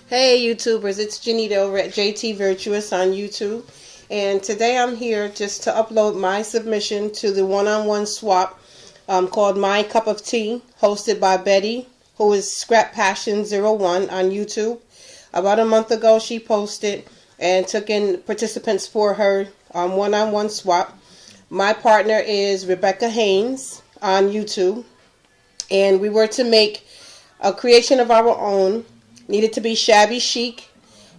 Hey YouTubers, it's Janita over at JT Virtuous on YouTube, and today I'm here just to upload my submission to the one-on-one swap called My Cup of Tea, hosted by Betty, who is Scrappassion01 on YouTube. About a month ago she posted and took in participants for her one-on-one swap. My partner is Rebecca Haynes on YouTube, and we were to make a creation of our own. Needed to be shabby chic,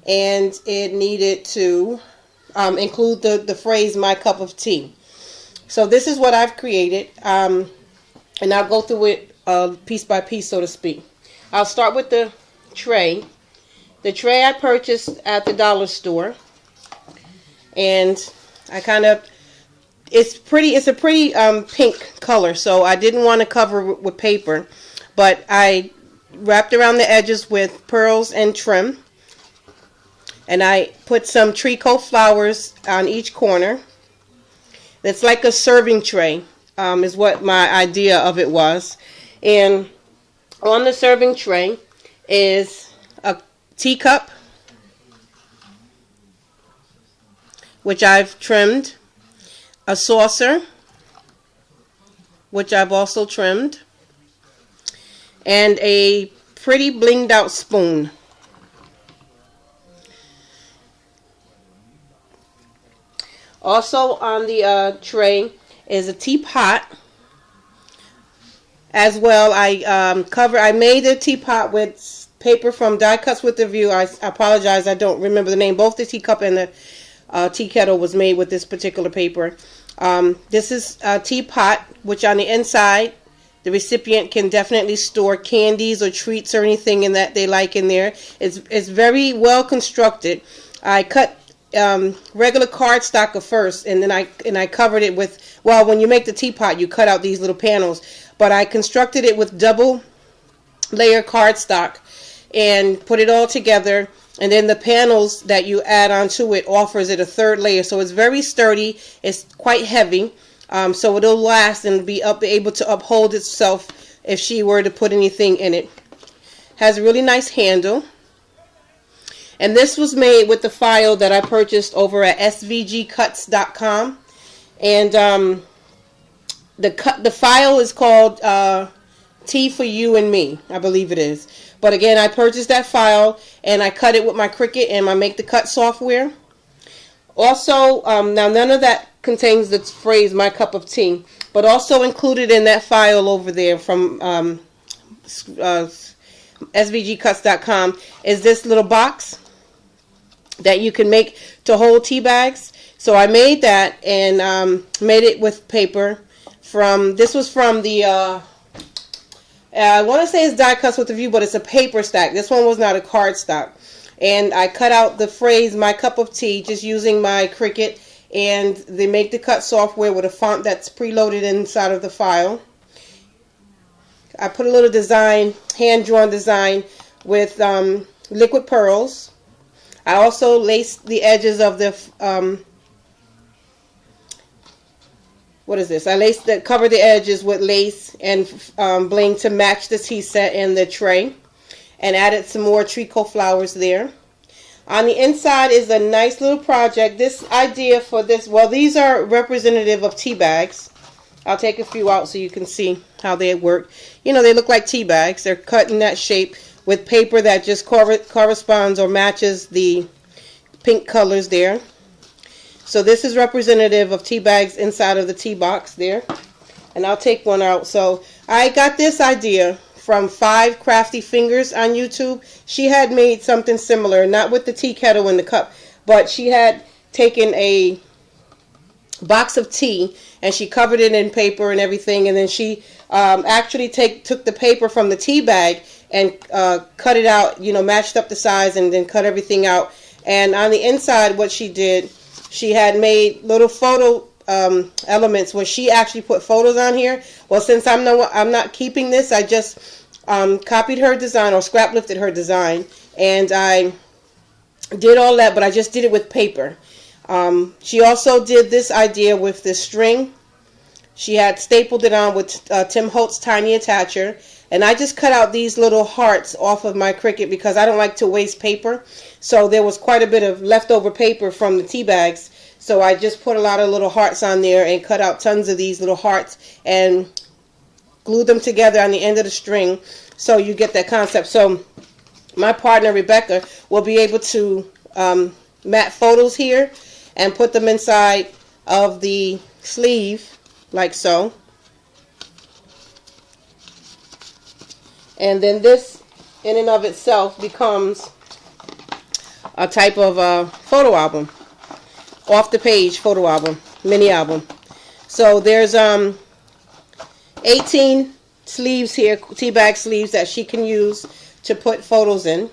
and it needed to include the phrase "my cup of tea." So this is what I've created, and I'll go through it piece by piece, so to speak. I'll start with the tray. The tray I purchased at the dollar store, and it's a pretty pink color, so I didn't want to cover it with paper, but I wrapped around the edges with pearls and trim, and I put some tricot flowers on each corner. It's like a serving tray, is what my idea of it was. And on the serving tray is a teacup, which I've trimmed, a saucer, which I've also trimmed, and a pretty blinged out spoon. Also on the tray is a teapot. As well, I made a teapot with paper from Die Cuts with the View. I apologize, I don't remember the name. Both the teacup and the tea kettle was made with this particular paper. This is a teapot, which on the inside the recipient can definitely store candies or treats or anything in that they like in there. It's very well constructed. I cut regular cardstock at first, and then I covered it with, well, when you make the teapot you cut out these little panels, but I constructed it with double layer cardstock and put it all together, and then the panels that you add onto it offers it a third layer, so it's very sturdy. It's quite heavy. So it'll last and be able to uphold itself if she were to put anything in it. Has a really nice handle. And this was made with the file that I purchased over at svgcuts.com. And the file is called Tea for You and Me, I believe it is. But again, I purchased that file and I cut it with my Cricut and my Make the Cut software. Also, now none of that contains the phrase "my cup of tea," but also included in that file over there from svgcuts.com is this little box that you can make to hold tea bags. So I made that and made it with paper. This was from the I want to say it's Die Cuts with the View, but it's a paper stack. This one was not a cardstock. And I cut out the phrase "my cup of tea" just using my Cricut and the Make the Cut software with a font that's preloaded inside of the file. I put a little design, hand-drawn design with liquid pearls. I also laced the edges of the what is this? I covered the edges with lace and bling to match the tea set in the tray, and added some more tricot flowers there. On the inside is a nice little project. This idea for this, well, these are representative of tea bags. I'll take a few out so you can see how they work. You know, they look like tea bags. They're cut in that shape with paper that just corresponds or matches the pink colors there. So this is representative of tea bags inside of the tea box there. And I'll take one out. So I got this idea from Tencraftyfingers on YouTube. She had made something similar, not with the tea kettle and the cup, but she had taken a box of tea and she covered it in paper and everything, and then she actually took the paper from the tea bag and cut it out, you know, matched up the size and then cut everything out. And on the inside, what she did, she had made little photo elements where she actually put photos on here. Well, since I'm not keeping this, I just copied her design or scrap lifted her design, and I did all that, but I just did it with paper. She also did this idea with this string. She had stapled it on with Tim Holtz Tiny Attacher, And I just cut out these little hearts off of my Cricut because I don't like to waste paper. So there was quite a bit of leftover paper from the tea bags. So I just put a lot of little hearts on there and cut out tons of these little hearts and glued them together on the end of the string, so you get that concept. So my partner Rebecca will be able to mat photos here and put them inside of the sleeve like so. And then this in and of itself becomes a type of photo album, off the page photo album, mini album. So there's 18 sleeves here, tea bag sleeves, that she can use to put photos in.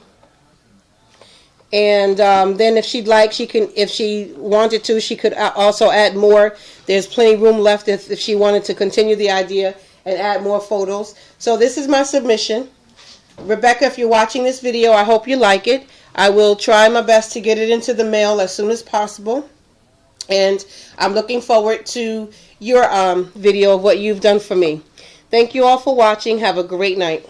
And then if she'd like, she can, if she wanted to, she could also add more. There's plenty room left if she wanted to continue the idea and add more photos. So this is my submission. Rebecca, if you're watching this video, I hope you like it. I will try my best to get it into the mail as soon as possible. And I'm looking forward to your video of what you've done for me. Thank you all for watching. Have a great night.